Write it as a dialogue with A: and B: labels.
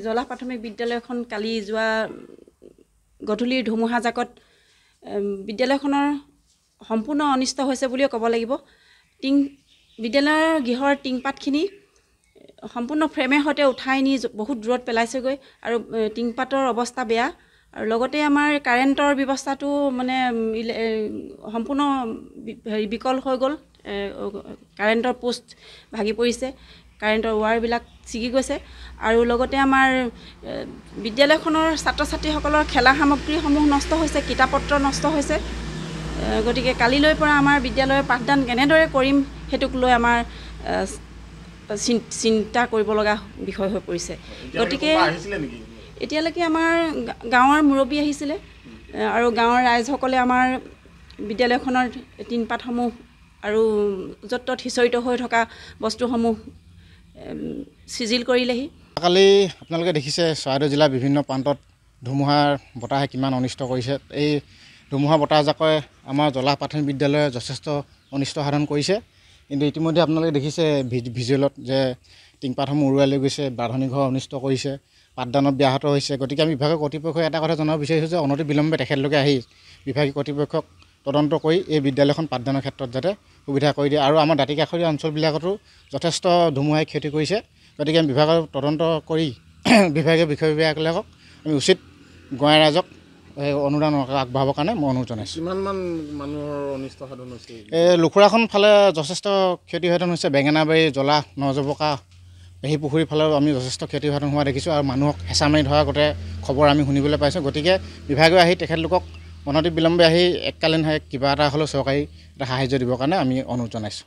A: জলা প্ৰাথমিক বিদ্যালয়খন কালি যোৱা গধূলিৰ ধুমুহাজাকত বিদ্যালয়খনৰ সম্পূৰ্ণ অনিষ্ট হৈছে বুলিও ক'ব লাগিব। বিদ্যালয়ৰ গৃহৰ টিংপাতখিনি সম্পূৰ্ণ ফ্ৰেমেৰ সৈতে উঠাই নি বহুত দূৰত পেলাইছেগৈ আৰু টিংপাতৰ অৱস্থা বেয়া। আৰু লগতে আমাৰ কাৰেণ্টৰ ব্যৱস্থাটো মানে সম্পূৰ্ণ বিকল হৈ গ'ল। কাৰেণ্টৰ পোষ্ট ভাগি পৰিছে, কাৰেণ্টৰ ৱাৰবিলাক ছিগি গৈছে আৰু লগতে আমাৰ বিদ্যালয়খনৰ ছাত্ৰ ছাত্ৰীসকলৰ খেলা সামগ্ৰীসমূহ নষ্ট হৈছে, কিতাপ পত্ৰ নষ্ট হৈছে। গতিকে কালিলৈ পৰা আমাৰ বিদ্যালয়ৰ পাঠদান কেনেদৰে কৰিম সেইটোক লৈ আমাৰ চিন্তা কৰিব লগা বিষয় হৈ পৰিছে। গতিকে এতিয়ালৈকে আমাৰ গাঁৱৰ মুৰব্বী আহিছিলে আৰু গাঁৱৰ ৰাইজসকলে আমাৰ বিদ্যালয়খনৰ টিনপাতসমূহ আৰু য'ত ত'ত সিঁচৰিত হৈ থকা বস্তুসমূহ চিজিল কৰিলেহি।
B: কালি আপোনালোকে দেখিছে চৰাইদেউ জিলাৰ বিভিন্ন প্ৰান্তত ধুমুহাৰ বতাহে কিমান অনিষ্ট কৰিছে। এই ধুমুহা বতাহজাকে আমাৰ জলা প্ৰাথমিক বিদ্যালয়ে যথেষ্ট অনিষ্ট সাধন কৰিছে। কিন্তু ইতিমধ্যে আপোনালোকে দেখিছে ভিজুৱেলত যে টিংপাতসমূহ উৰুৱাই লৈ গৈছে, বাঢ়নি ঘৰ অনিষ্ট কৰিছে, পাঠদানত ব্যাহত হৈছে। গতিকে আমি বিভাগীয় কৰ্তৃপক্ষক এটা কথা জনাব বিচাৰিছোঁ যে অনতি বিলম্বে তেখেতলোকে আহি বিভাগীয় কৰ্তৃপক্ষক তদন্ত কৰি এই বিদ্যালয়খন পাঠদানৰ ক্ষেত্ৰত যাতে সুবিধা কৰি দিয়ে। আৰু আমাৰ দাঁতিকাষৰীয়া অঞ্চলবিলাকতো যথেষ্ট ধুমুহাই ক্ষতি কৰিছে। গতিকে আমি বিভাগৰ তদন্ত কৰি বিভাগীয় বিষয়বিলাকক আমি উচিত গাঁৱৰ ৰাইজক অনুদান আগবঢ়াবৰ কাৰণে মই অনুৰোধ জনাইছোঁ।
C: কিমানমান মানুহৰ অনিষ্ট সাধন হৈছে?
B: লুখুৰাখন ফালে যথেষ্ট ক্ষতিসাধন হৈছে। বেঙেনাবাৰী, জলা, নজবকা, পেহী পুখুৰীৰ ফালেও আমি যথেষ্ট ক্ষতিসাধন হোৱা দেখিছোঁ আৰু মানুহক হেঁচা মাৰি ধৰা গোটেই খবৰ আমি শুনিবলৈ পাইছোঁ। গতিকে বিভাগীয় আহি তেখেতলোকক অনতি বিলম্বে আহি এককালীন কিবা এটা হ'লেও চৰকাৰী এটা সাহাৰ্য দিবৰ কাৰণে আমি অনুৰোধ জনাইছোঁ।